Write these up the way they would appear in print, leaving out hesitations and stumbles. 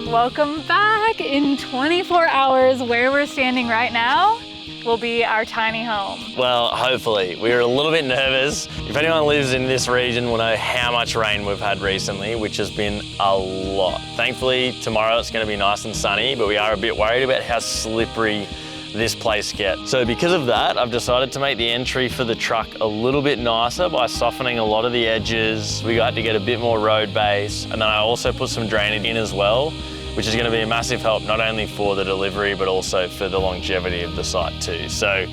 Welcome back. In 24 hours, where we're standing right now will be our tiny home. Well, hopefully. We were a little bit nervous. If anyone lives in this region will know how much rain we've had recently, which has been a lot. Thankfully, tomorrow it's going to be nice and sunny, but we are a bit worried about how slippery this place gets. So because of that, I've decided to make the entry for the truck a little bit nicer by softening a lot of the edges. We got to get a bit more road base, and then I also put some drainage in as well, which is going to be a massive help not only for the delivery but also for the longevity of the site too. So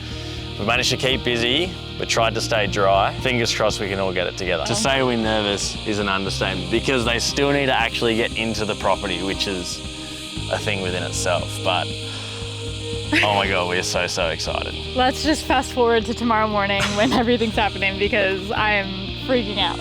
we've managed to keep busy but tried to stay dry. Fingers crossed we can all get it together. To say we're nervous is an understatement because they still need to actually get into the property, which is a thing within itself. But oh my God, we're so excited. Let's just fast forward to tomorrow morning when everything's happening because I am freaking out.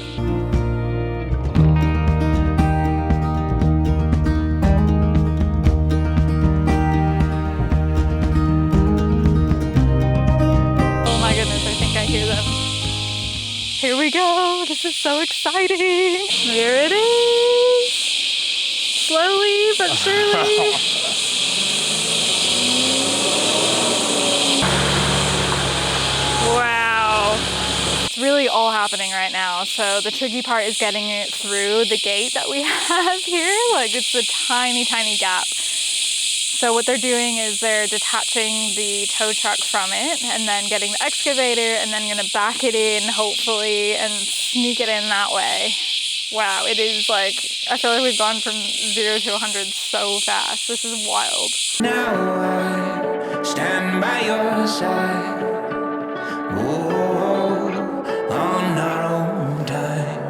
Here we go. This is so exciting. There it is. Slowly but surely. Wow. It's really all happening right now. So the tricky part is getting it through the gate that we have here. Like it's a tiny gap. So what they're doing is they're detaching the tow truck from it and then getting the excavator and then gonna back it in, hopefully, and sneak it in that way. Wow, it is like, I feel like we've gone from 0 to 100 so fast. This is wild. Now I stand by your side. Oh, on our own time.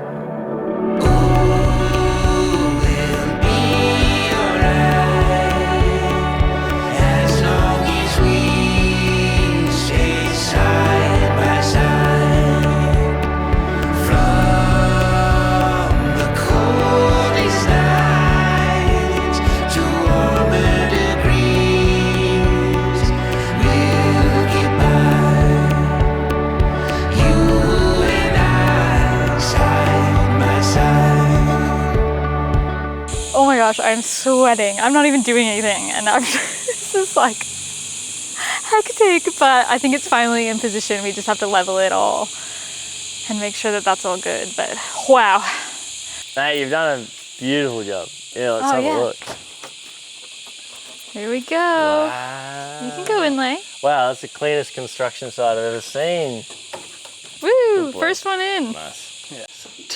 Oh my gosh, I'm sweating. I'm not even doing anything, and this is like hectic, but I think it's finally in position. We just have to level it all and make sure that that's all good, but wow. Hey, you've done a beautiful job. Yeah, let's have a look. Here we go. Wow. You can go inlay. Wow, that's the cleanest construction site I've ever seen. Woo, first one in. Nice. Yeah.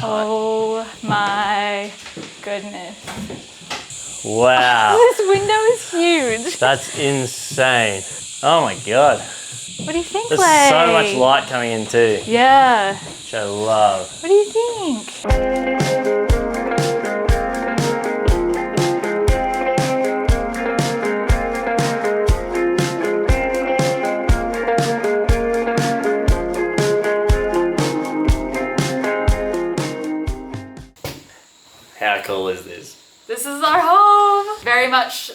Oh my goodness. Wow. This window is huge. That's insane. Oh my God. What do you think, There's Lay? so much light coming in too. Yeah. Which I love. What do you think? How cool is this? This is our home. Very much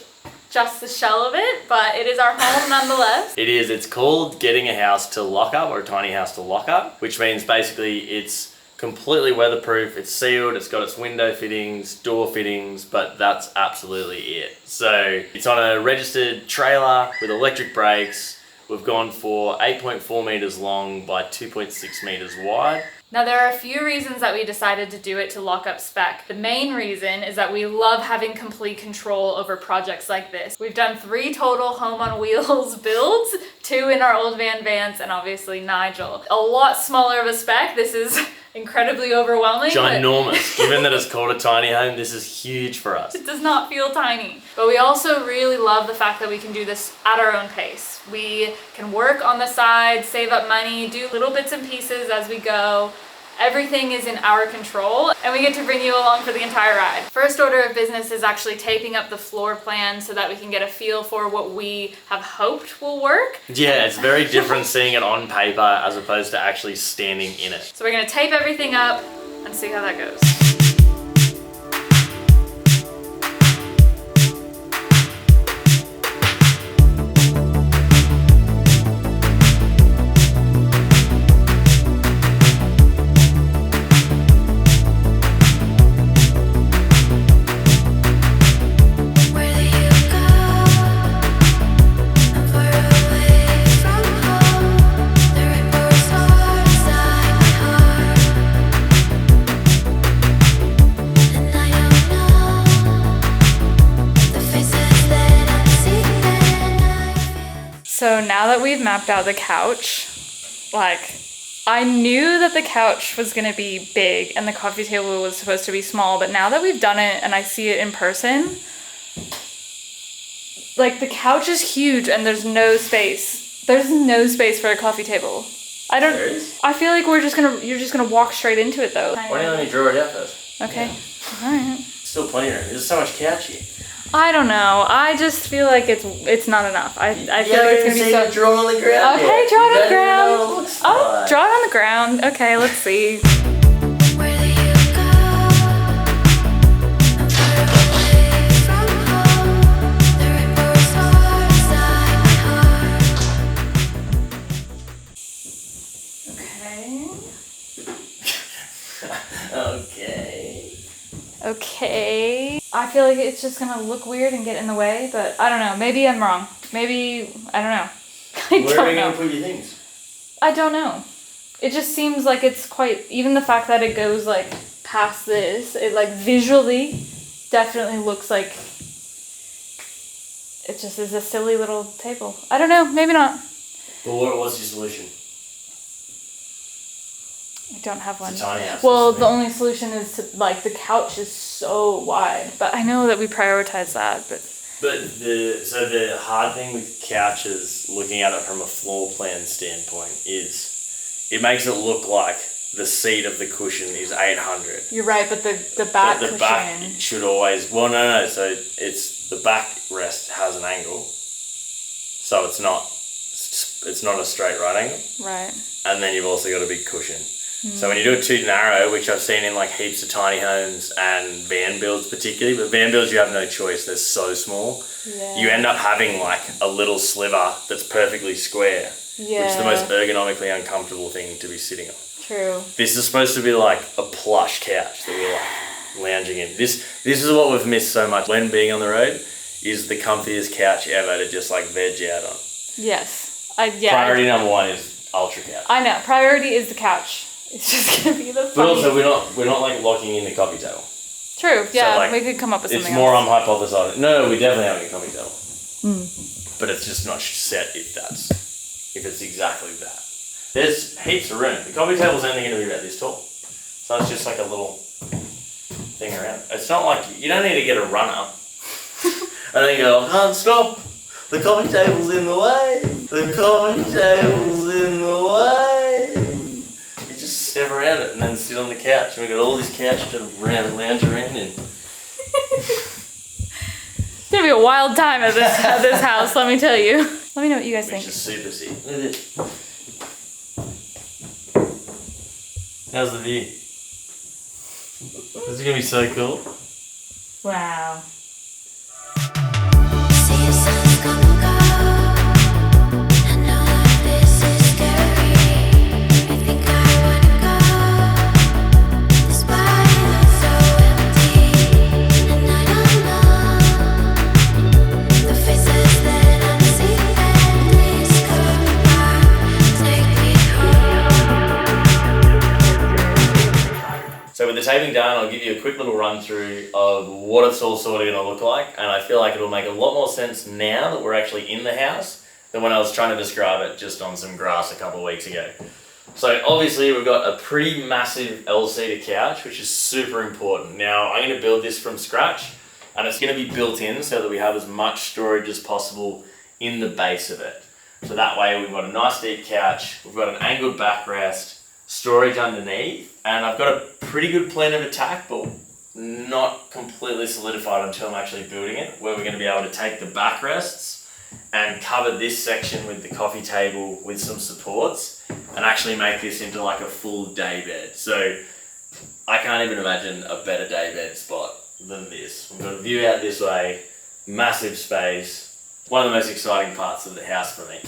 just the shell of it, but it is our home nonetheless. It is. It's called getting a house to lock up, or a tiny house to lock up, which means basically it's completely weatherproof, it's sealed, it's got its window fittings, door fittings, but that's absolutely it. So it's on a registered trailer with electric brakes. We've gone for 8.4 meters long by 2.6 meters wide. Now there are a few reasons that we decided to do it to lock up spec. The main reason is that we love having complete control over projects like this. We've done 3 total home on wheels builds, 2 in our old vans, and obviously Nigel. A lot smaller of a spec. This is incredibly overwhelming. Ginormous. Given that it's called a tiny home, this is huge for us. It does not feel tiny. But we also really love the fact that we can do this at our own pace. We can work on the side, save up money, do little bits and pieces as we go. Everything is in our control, and we get to bring you along for the entire ride. First order of business is actually taping up the floor plan so that we can get a feel for what we have hoped will work. Yeah, it's very different seeing it on paper as opposed to actually standing in it. So we're gonna tape everything up and see how that goes. So now that we've mapped out the couch, like, I knew that the couch was gonna be big and the coffee table was supposed to be small, but now that we've done it and I see it in person, like, the couch is huge and there's no space. There's no space for a coffee table. There is? I feel like you're just gonna walk straight into it though. Why don't you let me draw it out first? Okay. Yeah. Alright. Still plenty of room. There's so much couch here. I don't know. I just feel like it's not enough. I feel like it's gonna be so. Drawn on the ground. Okay, draw it on the ground. Know what it looks Oh, like. draw it on the ground. Okay, let's see. Where do you go? I'm far away from home. The ripples are inside my heart. Okay. Okay. Okay. I feel like it's just gonna look weird and get in the way, but I don't know. Maybe I'm wrong. Maybe I don't know. I Where are don't you going know. to put your things? I don't know. It just seems like it's quite, even the fact that it goes like past this, it like visually definitely looks like it just is a silly little table. I don't know, maybe not. Well, what's your solution? I don't have one. It's a tiny house. Well, isn't the it? only solution is to, like, the couch is so wide, but I know that we prioritize that, but But the hard thing with couches, looking at it from a floor plan standpoint, is it makes it look like the seat of the cushion is 800. you're right, but the back But the cushion. back should always, well, no, so it's, the back rest has an angle, so it's not a straight right angle, Right. and then you've also got a big cushion. So when you do it too narrow, which I've seen in like heaps of tiny homes and van builds particularly, but van builds you have no choice, they're so small. Yeah. You end up having like a little sliver that's perfectly square, which is the most ergonomically uncomfortable thing to be sitting on. True. This is supposed to be like a plush couch that we're like lounging in. This is what we've missed so much when being on the road, is the comfiest couch ever to just like veg out on. Yes. Priority number one is ultra couch. I know. Priority is the couch. It's just gonna be the But funny. also we're not like locking in the coffee table. True. Yeah, like, we could come up with It's something more else. I'm hypothesizing. No, we definitely have a coffee table. But it's just not set if it's exactly that. There's heaps of room. The coffee table's only going to be about this tall. So it's just like a little thing around. It's not like, you don't need to get a runner. And then go, I can't stop. The coffee table's in the way. The coffee table's in the way. You just step around it and then sit on the couch. And we've got all this couch to lounge around in. It's gonna be a wild time at this house, let me tell you. Let me know what you guys Which think. is super sick. Look at this. How's the view? This is gonna be so cool. Wow. See your sun's gonna go. I know that this is scary. I think I wanna go. This body that's so empty, and I don't know the faces that I see. Please come back, take me home. So with the taping done, I'll give you a quick little run through of what it's all sort of gonna look like, and I feel like it'll make a lot more sense now that we're actually in the house than when I was trying to describe it just on some grass a couple of weeks ago. So obviously we've got a pretty massive L-seater couch, which is super important. Now I'm gonna build this from scratch, and it's gonna be built in so that we have as much storage as possible in the base of it. So that way we've got a nice deep couch, we've got an angled backrest, storage underneath, and I've got a pretty good plan of attack, but not completely solidified until I'm actually building it, where we're going to be able to take the backrests and cover this section with the coffee table with some supports and actually make this into like a full day bed. So I can't even imagine a better day bed spot than this. We've got a view out this way, massive space, one of the most exciting parts of the house for me.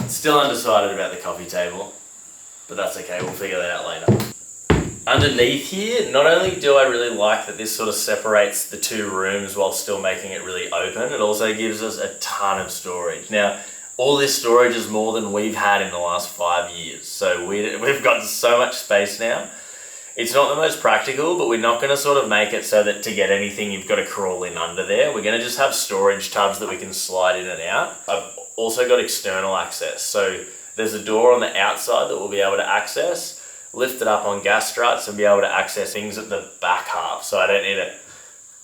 Still undecided about the coffee table, but that's okay, we'll figure that out later. Underneath here, not only do I really like that this sort of separates the two rooms while still making it really open, it also gives us a ton of storage. Now, all this storage is more than we've had in the last 5 years, so we've got so much space now. It's not the most practical, but we're not going to sort of make it so that to get anything you've got to crawl in under there. We're going to just have storage tubs that we can slide in and out. I've also got external access. So there's a door on the outside that we'll be able to access, lift it up on gas struts and be able to access things at the back half. So I don't need to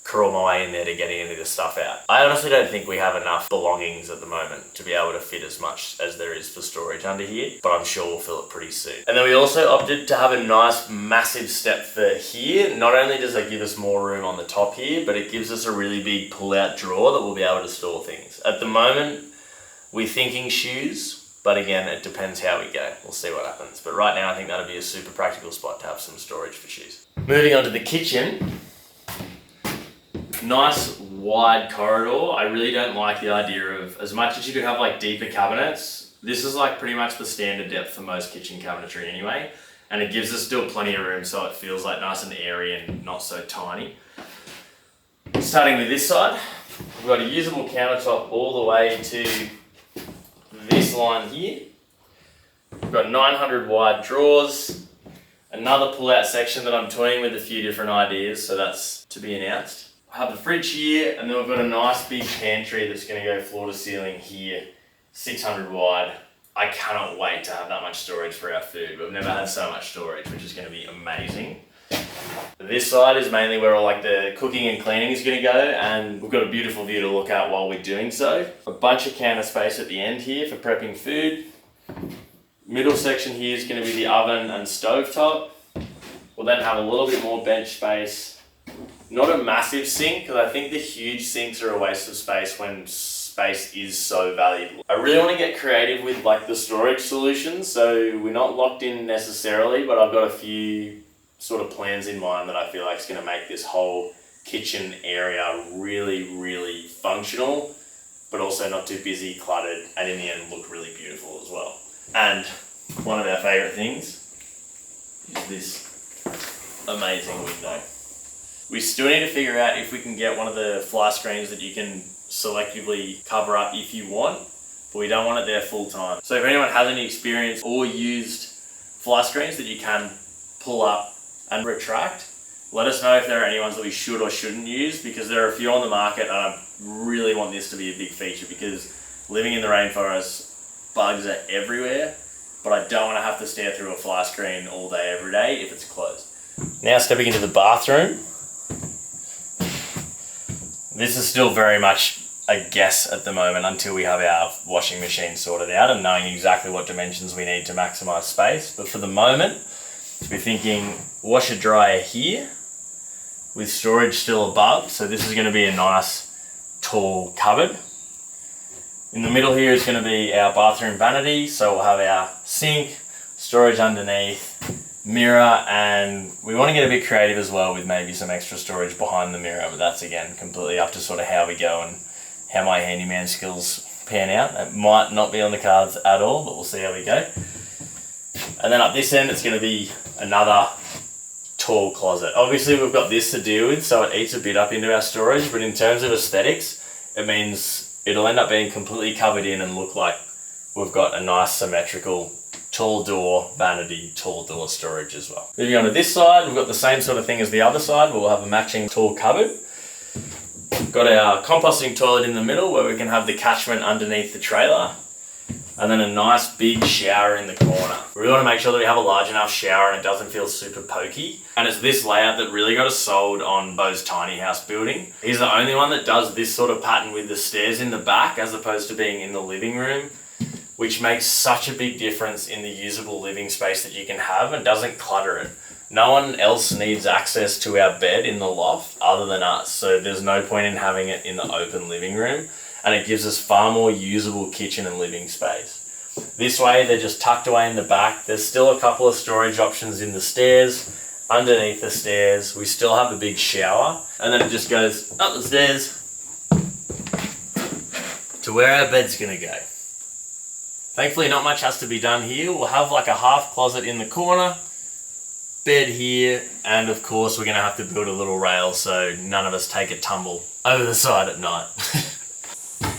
crawl my way in there to get any of this stuff out. I honestly don't think we have enough belongings at the moment to be able to fit as much as there is for storage under here, but I'm sure we'll fill it pretty soon. And then we also opted to have a nice massive step for here. Not only does that give us more room on the top here, but it gives us a really big pull-out drawer that we'll be able to store things. At the moment, we're thinking shoes, but again, it depends how we go. We'll see what happens. But right now, I think that'll be a super practical spot to have some storage for shoes. Moving on to the kitchen. Nice wide corridor. I really don't like the idea of, as much as you could have like deeper cabinets, this is like pretty much the standard depth for most kitchen cabinetry anyway, and it gives us still plenty of room so it feels like nice and airy and not so tiny. Starting with this side, we've got a usable countertop all the way to this line here. We've got 900 wide drawers, another pull-out section that I'm toying with a few different ideas, so that's to be announced. I have the fridge here, and then we've got a nice big pantry that's going to go floor to ceiling here, 600 wide. I cannot wait to have that much storage for our food. We've never had so much storage, which is going to be amazing. This side is mainly where all like the cooking and cleaning is going to go, and we've got a beautiful view to look at while we're doing so. A bunch of counter space at the end here for prepping food. Middle section here is going to be the oven and stovetop. We'll then have a little bit more bench space. Not a massive sink, because I think the huge sinks are a waste of space when space is so valuable. I really want to get creative with like the storage solutions, so we're not locked in necessarily, but I've got a few sort of plans in mind that I feel like is going to make this whole kitchen area really, really functional, but also not too busy, cluttered, and in the end look really beautiful as well. And one of our favourite things is this amazing window. We still need to figure out if we can get one of the fly screens that you can selectively cover up if you want, but we don't want it there full time. So if anyone has any experience or used fly screens that you can pull up and retract, let us know if there are any ones that we should or shouldn't use, because there are a few on the market and I really want this to be a big feature, because living in the rainforest, bugs are everywhere, but I don't want to have to stare through a fly screen all day every day if it's closed. Now stepping into the bathroom. This is still very much a guess at the moment until we have our washing machine sorted out and knowing exactly what dimensions we need to maximise space. But for the moment, we're thinking washer dryer here with storage still above. So this is going to be a nice tall cupboard. In the middle here is going to be our bathroom vanity. So we'll have our sink, storage underneath, mirror, and we want to get a bit creative as well with maybe some extra storage behind the mirror, but that's again completely up to sort of how we go and how my handyman skills pan out. It might not be on the cards at all, but we'll see how we go. And then up this end it's going to be another tall closet. Obviously we've got this to deal with, so it eats a bit up into our storage, but in terms of aesthetics it means it'll end up being completely covered in and look like we've got a nice symmetrical tall door, vanity, tall door storage as well. Moving on to this side, we've got the same sort of thing as the other side. We'll have a matching tall cupboard. Got our composting toilet in the middle where we can have the catchment underneath the trailer. And then a nice big shower in the corner. We really want to make sure that we have a large enough shower and it doesn't feel super pokey. And it's this layout that really got us sold on Bo's tiny house building. He's the only one that does this sort of pattern with the stairs in the back as opposed to being in the living room, which makes such a big difference in the usable living space that you can have and doesn't clutter it. No one else needs access to our bed in the loft other than us, so there's no point in having it in the open living room, and it gives us far more usable kitchen and living space. This way they're just tucked away in the back. There's still a couple of storage options in the stairs, underneath the stairs. We still have a big shower, and then it just goes up the stairs to where our bed's gonna go. Thankfully not much has to be done here. We'll have like a half closet in the corner, bed here, and of course we're going to have to build a little rail so none of us take a tumble over the side at night.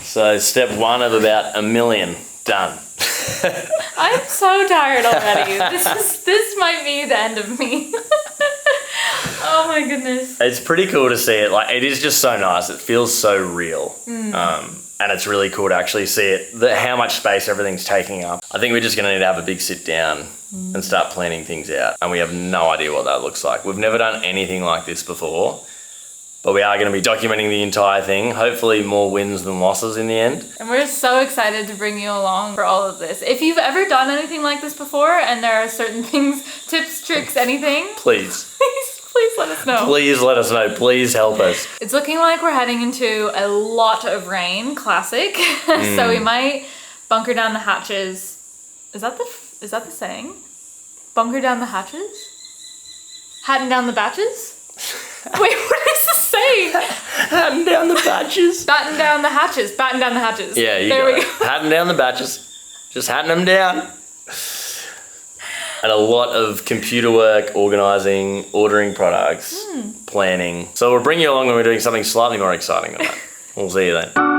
So step one of about 1 million, done. I'm so tired already. This might be the end of me. Oh my goodness. It's pretty cool to see it. Like, it is just so nice. It feels so real. and it's really cool to actually see it, how much space everything's taking up. I think we're just going to need to have a big sit down and start planning things out, and we have no idea what that looks like. We've never done anything like this before, but we are going to be documenting the entire thing. Hopefully more wins than losses in the end. And we're so excited to bring you along for all of this. If you've ever done anything like this before and there are certain things, tips, tricks, anything, Please. please let us know. Please let us know. Please help us. It's looking like we're heading into a lot of rain, classic. So we might bunker down the hatches. Is that the saying? Bunker down the hatches? Hatten down the batches? Wait, what is the saying? Hatten down the batches. Batten down the hatches. Batten down the hatches. Yeah, you there got we it. go. Hatting down the batches. Just hatting them down. And a lot of computer work, organising, ordering products, planning. So we'll bring you along when we're doing something slightly more exciting than that. We'll see you then.